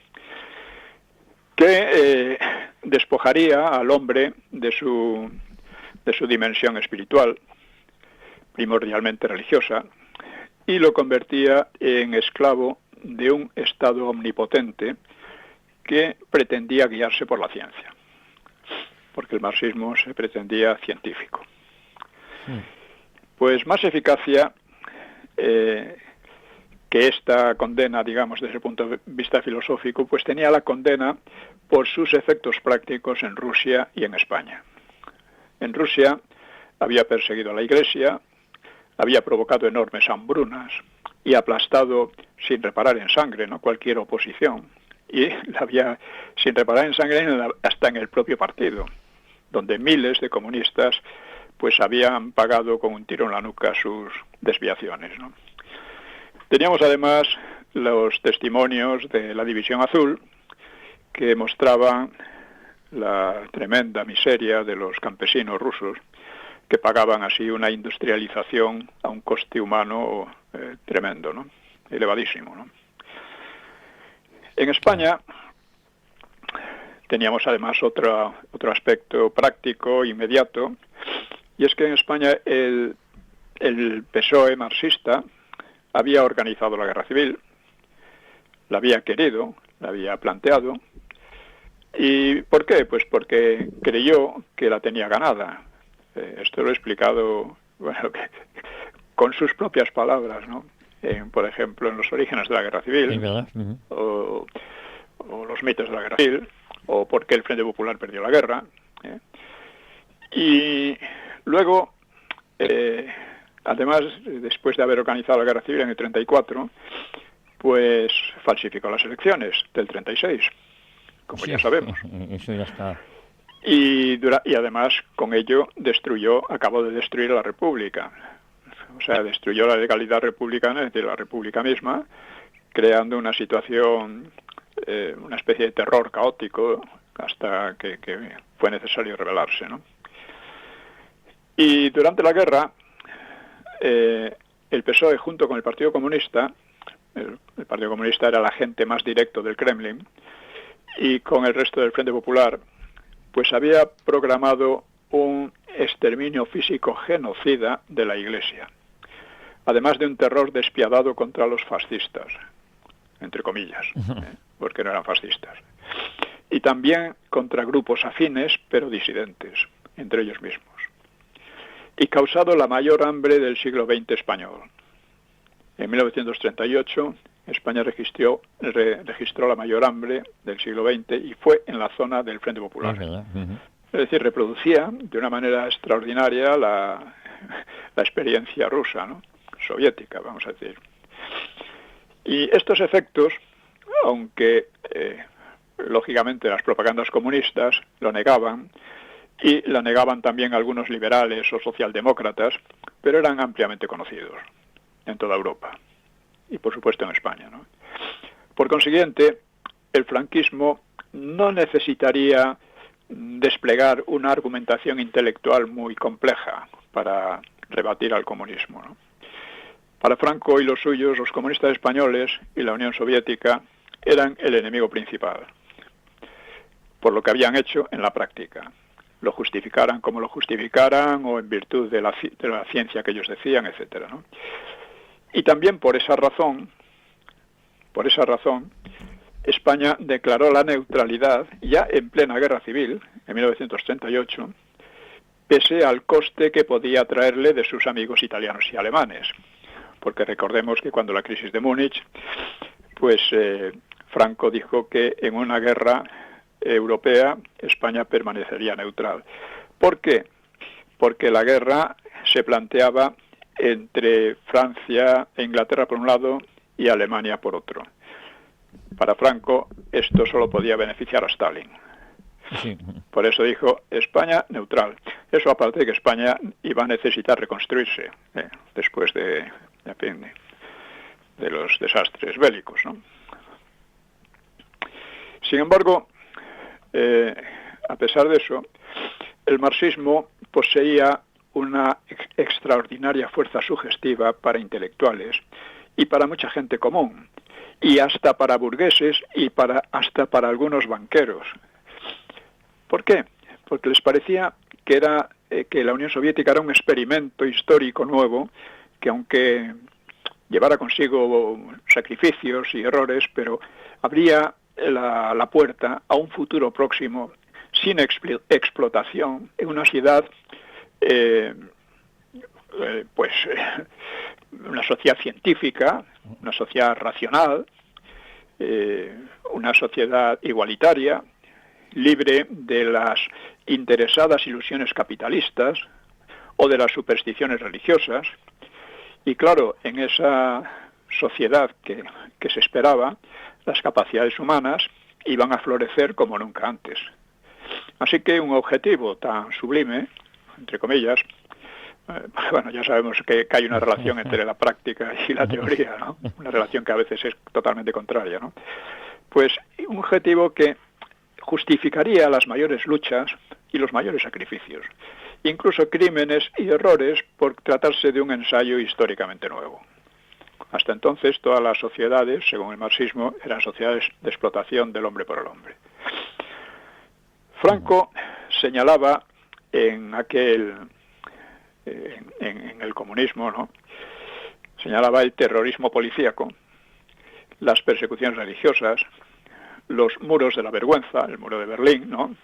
Speaker 3: Que despojaría al hombre de su dimensión espiritual, primordialmente religiosa, y lo convertía en esclavo de un Estado omnipotente que pretendía guiarse por la ciencia, porque el marxismo se pretendía científico. Pues más eficacia que esta condena, digamos, desde el punto de vista filosófico, pues tenía la condena por sus efectos prácticos en Rusia y en España. En Rusia había perseguido a la Iglesia, había provocado enormes hambrunas y aplastado sin reparar en sangre, ¿no?, cualquier oposición, y la había sin reparar en sangre hasta en el propio partido, donde miles de comunistas pues habían pagado con un tiro en la nuca sus desviaciones, ¿no? Teníamos además los testimonios de la División Azul, que mostraban la tremenda miseria de los campesinos rusos, que pagaban así una industrialización a un coste humano tremendo, ¿no?, elevadísimo, ¿no? En España teníamos además otro aspecto práctico, inmediato, y es que en España el PSOE marxista había organizado la guerra civil, la había querido, la había planteado, ¿Y por qué? Pues porque creyó que la tenía ganada. Esto lo he explicado, bueno, con sus propias palabras, ¿no? Por ejemplo, en los orígenes de la Guerra Civil,
Speaker 2: Es verdad.
Speaker 3: o los mitos de la Guerra Civil, o por qué el Frente Popular perdió la guerra. Y luego, además, después de haber organizado la Guerra Civil en el 34, pues falsificó las elecciones del 36, como ya sabemos.
Speaker 2: Eso ya está.
Speaker 3: Y además, con ello, acabó de destruir la República. O sea, destruyó la legalidad republicana, es decir, la República misma, creando una situación, una especie de terror caótico, hasta que fue necesario rebelarse, ¿no? Y durante la guerra, el PSOE, junto con el Partido Comunista, el Partido Comunista era el agente más directo del Kremlin, y con el resto del Frente Popular, pues había programado un exterminio físico genocida de la Iglesia, además de un terror despiadado contra los fascistas, entre comillas, porque no eran fascistas, y también contra grupos afines pero disidentes, entre ellos mismos, y causado la mayor hambre del siglo XX español. En 1938, España registró la mayor hambre del siglo XX y fue en la zona del Frente Popular. Es decir, reproducía de una manera extraordinaria la experiencia rusa, ¿no? Soviética, vamos a decir. Y estos efectos, aunque lógicamente las propagandas comunistas lo negaban, y la negaban también algunos liberales o socialdemócratas, pero eran ampliamente conocidos en toda Europa y por supuesto en España, ¿no? Por consiguiente, el franquismo no necesitaría desplegar una argumentación intelectual muy compleja para rebatir al comunismo, ¿no? Para Franco y los suyos, los comunistas españoles y la Unión Soviética eran el enemigo principal, por lo que habían hecho en la práctica. Lo justificaran como lo justificaran o en virtud de la ciencia que ellos decían, etcétera, ¿no? Y también por esa razón, España declaró la neutralidad ya en plena guerra civil, en 1938, pese al coste que podía traerle de sus amigos italianos y alemanes. Porque recordemos que cuando la crisis de Múnich, pues Franco dijo que en una guerra europea España permanecería neutral. ¿Por qué? Porque la guerra se planteaba entre Francia e Inglaterra por un lado y Alemania por otro. Para Franco esto solo podía beneficiar a Stalin.
Speaker 2: Sí.
Speaker 3: Por eso dijo España neutral. Eso aparte de que España iba a necesitar reconstruirse después de los desastres bélicos, ¿no? Sin embargo, a pesar de eso, el marxismo poseía una extraordinaria fuerza sugestiva para intelectuales y para mucha gente común, y hasta para burgueses y hasta para algunos banqueros. ¿Por qué? Porque les parecía que la Unión Soviética era un experimento histórico nuevo, que aunque llevara consigo sacrificios y errores, pero abría la puerta a un futuro próximo sin explotación en una sociedad, una sociedad científica, una sociedad racional, una sociedad igualitaria, libre de las interesadas ilusiones capitalistas o de las supersticiones religiosas. Y claro, en esa sociedad que se esperaba, las capacidades humanas iban a florecer como nunca antes. Así que un objetivo tan sublime, entre comillas, bueno, ya sabemos que hay una relación entre la práctica y la teoría, ¿no? Una relación que a veces es totalmente contraria, ¿no? Pues un objetivo que justificaría las mayores luchas y los mayores sacrificios, incluso crímenes y errores por tratarse de un ensayo históricamente nuevo. Hasta entonces todas las sociedades, según el marxismo, eran sociedades de explotación del hombre por el hombre. Franco señalaba en el comunismo, ¿no? Señalaba el terrorismo policíaco, las persecuciones religiosas, los muros de la vergüenza, el muro de Berlín, ¿no?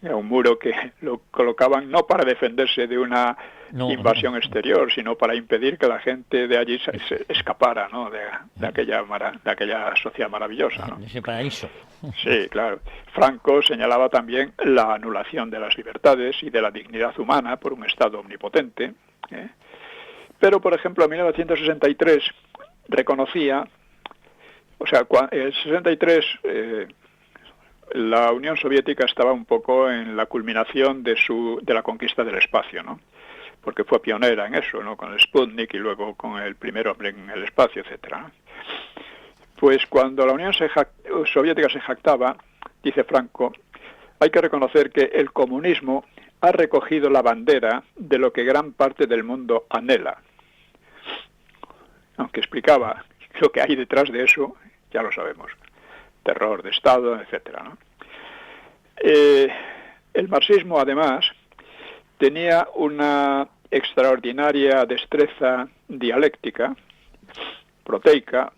Speaker 3: Era un muro que lo colocaban no para defenderse de una invasión exterior, sino para impedir que la gente de allí se escapara, ¿no? de aquella sociedad maravillosa, ¿no?
Speaker 2: De ese paraíso.
Speaker 3: Sí, claro. Franco señalaba también la anulación de las libertades y de la dignidad humana por un Estado omnipotente, ¿eh? Pero, por ejemplo, en 1963 reconocía, o sea, en el 63 la Unión Soviética estaba un poco en la culminación de la conquista del espacio, ¿no? Porque fue pionera en eso, ¿no? Con el Sputnik y luego con el primer hombre en el espacio, etcétera, ¿no? Pues cuando la Unión Soviética se jactaba, dice Franco, hay que reconocer que el comunismo ha recogido la bandera de lo que gran parte del mundo anhela. Aunque explicaba lo que hay detrás de eso, ya lo sabemos. Terror de Estado, etcétera, ¿no? El marxismo, además, tenía una extraordinaria destreza dialéctica, proteica.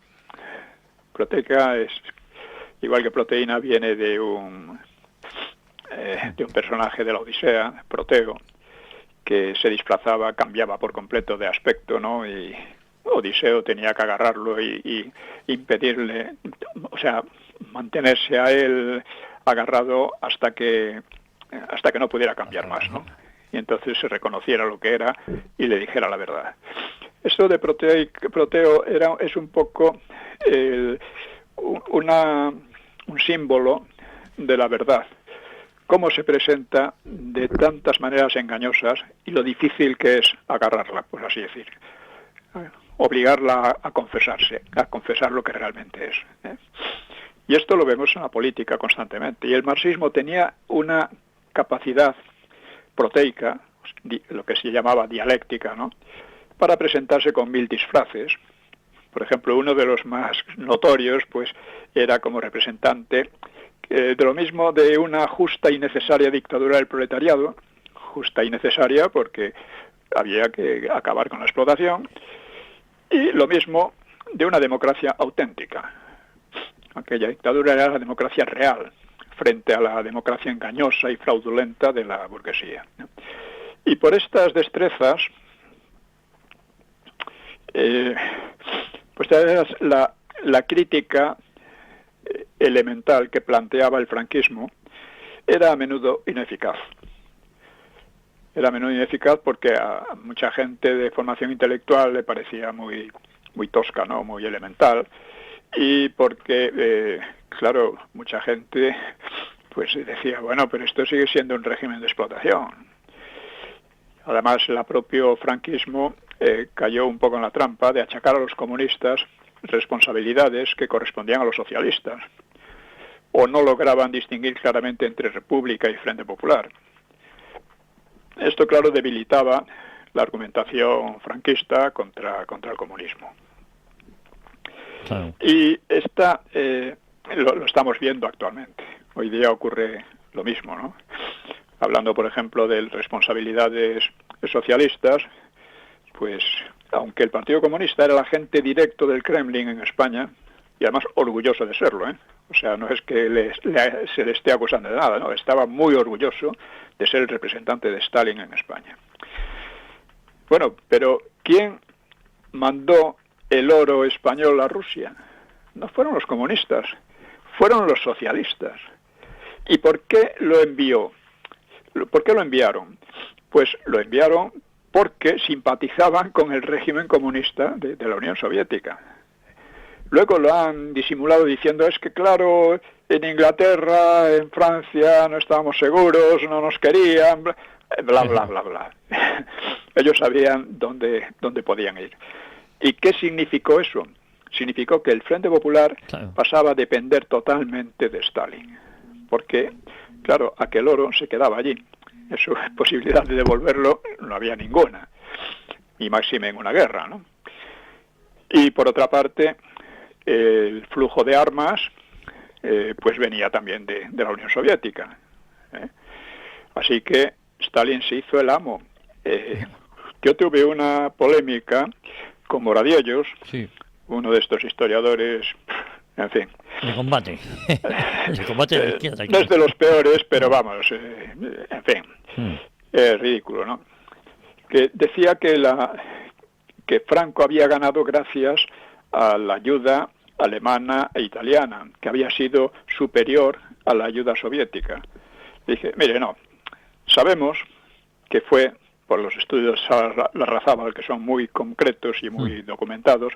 Speaker 3: Proteica es, igual que proteína, viene de un personaje de la Odisea, Proteo, que se disfrazaba, cambiaba por completo de aspecto, ¿no? Y Odiseo tenía que agarrarlo y impedirle, o sea, mantenerse a él agarrado hasta que no pudiera cambiar más, ¿no? Y entonces se reconociera lo que era y le dijera la verdad. Esto de Proteo es un poco un símbolo de la verdad, cómo se presenta de tantas maneras engañosas y lo difícil que es agarrarla, por así decir. Obligarla a confesar lo que realmente es, ¿eh? Y esto lo vemos en la política constantemente. Y el marxismo tenía una capacidad proteica, lo que se llamaba dialéctica, ¿no?, para presentarse con mil disfraces. Por ejemplo, uno de los más notorios, pues, era como representante de lo mismo de una justa y necesaria dictadura del proletariado, justa y necesaria porque había que acabar con la explotación, y lo mismo de una democracia auténtica. Aquella dictadura era la democracia real, frente a la democracia engañosa y fraudulenta de la burguesía. Y por estas destrezas, pues la crítica elemental que planteaba el franquismo era a menudo ineficaz. Era a menudo ineficaz porque a mucha gente de formación intelectual le parecía muy tosca, ¿no?, muy elemental, y porque, claro, mucha gente pues decía, bueno, pero esto sigue siendo un régimen de explotación. Además, el propio franquismo cayó un poco en la trampa de achacar a los comunistas responsabilidades que correspondían a los socialistas, o no lograban distinguir claramente entre República y Frente Popular. Esto, claro, debilitaba la argumentación franquista contra el comunismo. Claro. Y lo estamos viendo actualmente. Hoy día ocurre lo mismo, ¿no? Hablando, por ejemplo, de responsabilidades socialistas, pues, aunque el Partido Comunista era el agente directo del Kremlin en España, y además orgulloso de serlo, ¿eh? O sea, no es que se le esté acusando de nada, no, estaba muy orgulloso de ser el representante de Stalin en España. Bueno, pero ¿quién mandó el oro español a Rusia? No fueron los comunistas, fueron los socialistas. ¿Y por qué lo envió? ¿Por qué lo enviaron? Pues lo enviaron porque simpatizaban con el régimen comunista de la Unión Soviética. Luego lo han disimulado diciendo, es que claro, en Inglaterra, en Francia no estábamos seguros, no nos querían, bla, bla, bla, bla. Ellos sabían dónde podían ir. ¿Y qué significó eso? Significó que el Frente Popular pasaba a depender totalmente de Stalin. Porque, claro, aquel oro se quedaba allí. Su posibilidad de devolverlo no había ninguna. Y máxime en una guerra, ¿no? Y por otra parte, el flujo de armas pues venía también de la Unión Soviética, ¿eh? Así que Stalin se hizo el amo. Yo tuve una polémica con Moradiellos, sí, uno de estos historiadores En fin.
Speaker 2: De combate. De combate de la izquierda.
Speaker 3: No es de los peores, pero vamos, en fin, es ridículo, ¿no? Que decía que Franco había ganado gracias a la ayuda alemana e italiana, que había sido superior a la ayuda soviética. Dije, mire, no, sabemos que fue, por los estudios de Larrazábal, que son muy concretos y muy documentados,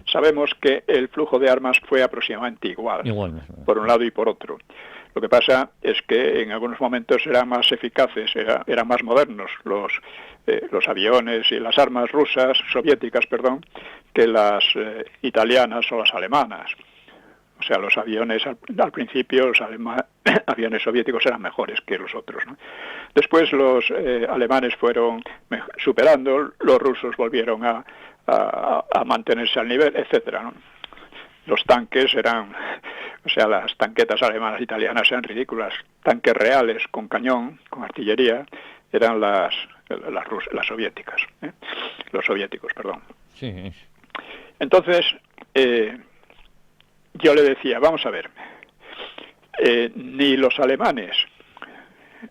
Speaker 3: sabemos que el flujo de armas fue aproximadamente igual, por un lado y por otro. Lo que pasa es que en algunos momentos eran más eficaces, eran más modernos los aviones y las armas soviéticas, que las italianas o las alemanas. O sea, los aviones, al principio, los aviones soviéticos eran mejores que los otros, ¿no? Después los alemanes fueron superando, los rusos volvieron a mantenerse al nivel, etcétera, ¿no? Los tanques las tanquetas alemanas e italianas eran ridículas. Tanques reales con cañón, con artillería, eran las soviéticas, los soviéticos, perdón.
Speaker 2: Sí.
Speaker 3: Entonces, yo le decía, vamos a ver, ni los alemanes,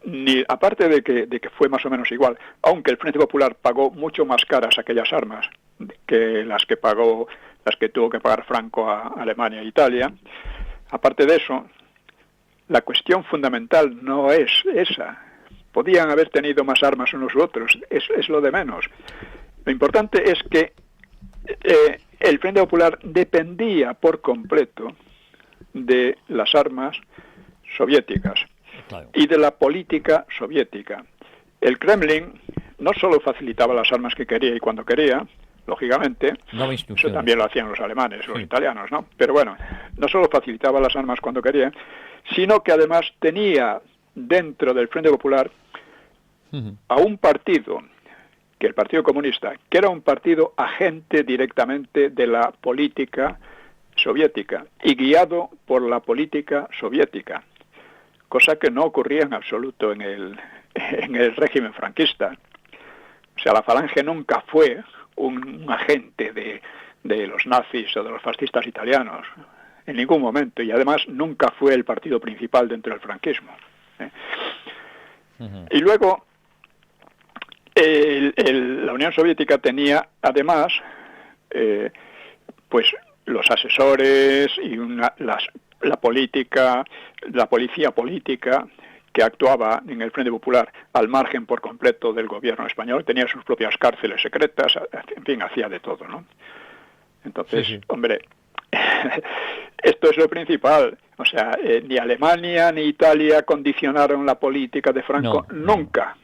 Speaker 3: ni aparte de que fue más o menos igual, aunque el Frente Popular pagó mucho más caras aquellas armas que las que tuvo que pagar Franco a Alemania e Italia, aparte de eso, la cuestión fundamental no es esa. Podían haber tenido más armas unos u otros, es lo de menos. Lo importante es que el Frente Popular dependía por completo de las armas soviéticas y de la política soviética. El Kremlin no solo facilitaba las armas que quería y cuando quería, lógicamente, eso también lo hacían los alemanes, los italianos, ¿no? Pero bueno, no solo facilitaba las armas cuando quería, sino que además tenía dentro del Frente Popular a un partido, que el Partido Comunista, que era un partido agente directamente de la política soviética y guiado por la política soviética, cosa que no ocurría en absoluto en el régimen franquista. O sea, la Falange nunca fue un agente de los nazis o de los fascistas italianos, en ningún momento, y además nunca fue el partido principal dentro del franquismo. Y luego, la Unión Soviética tenía además pues los asesores y la policía política que actuaba en el Frente Popular al margen por completo del gobierno español, tenía sus propias cárceles secretas, en fin, hacía de todo, ¿no? Entonces, hombre, esto es lo principal. O sea, ni Alemania ni Italia condicionaron la política de Franco, nunca.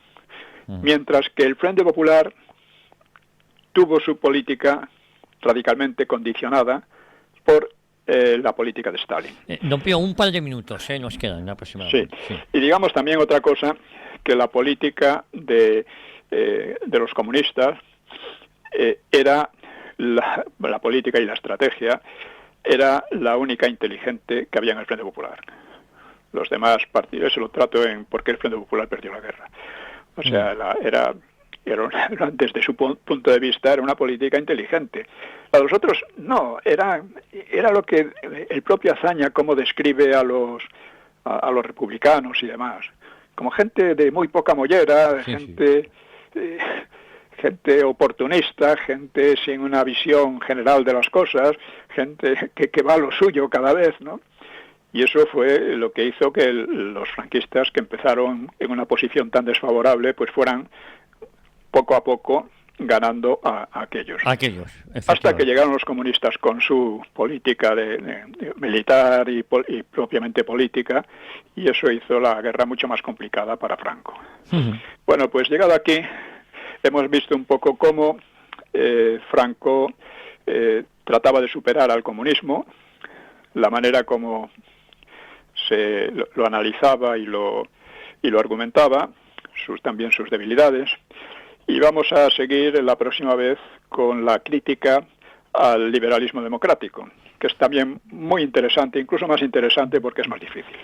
Speaker 3: Mientras que el Frente Popular tuvo su política radicalmente condicionada por la política de Stalin.
Speaker 2: Don Pío, un par de minutos nos quedan aproximadamente.
Speaker 3: Sí. Y digamos también otra cosa, que la política de los comunistas era la política y la estrategia era la única inteligente que había en el Frente Popular. Los demás partidos, se lo trato en por qué el Frente Popular perdió la guerra. O sea, desde su punto de vista era una política inteligente. La de los otros no, era lo que el propio Azaña como describe a los republicanos y demás, como gente de muy poca mollera, gente oportunista, gente sin una visión general de las cosas, gente que va a lo suyo cada vez, ¿no? Y eso fue lo que hizo que los franquistas, que empezaron en una posición tan desfavorable, pues fueran poco a poco ganando a aquellos. Hasta que llegaron los comunistas con su política de militar y propiamente política, y eso hizo la guerra mucho más complicada para Franco. Bueno, pues llegado aquí, hemos visto un poco cómo Franco trataba de superar al comunismo, la manera como lo analizaba y lo argumentaba, también sus debilidades. Y vamos a seguir la próxima vez con la crítica al liberalismo democrático, que es también muy interesante, incluso más interesante porque es más difícil.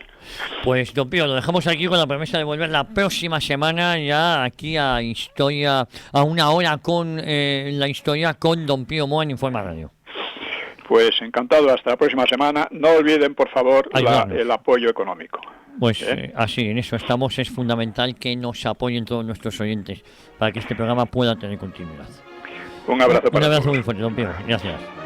Speaker 2: Pues, don Pío, lo dejamos aquí con la promesa de volver la próxima semana ya aquí a Historia, a una hora con la historia con don Pío Moa en Informa Radio.
Speaker 3: Pues encantado, hasta la próxima semana. No olviden, por favor, el apoyo económico.
Speaker 2: Pues así, en eso estamos. Es fundamental que nos apoyen todos nuestros oyentes para que este programa pueda tener continuidad.
Speaker 3: Un abrazo para todos.
Speaker 2: Un abrazo muy fuerte, don Piero. Gracias.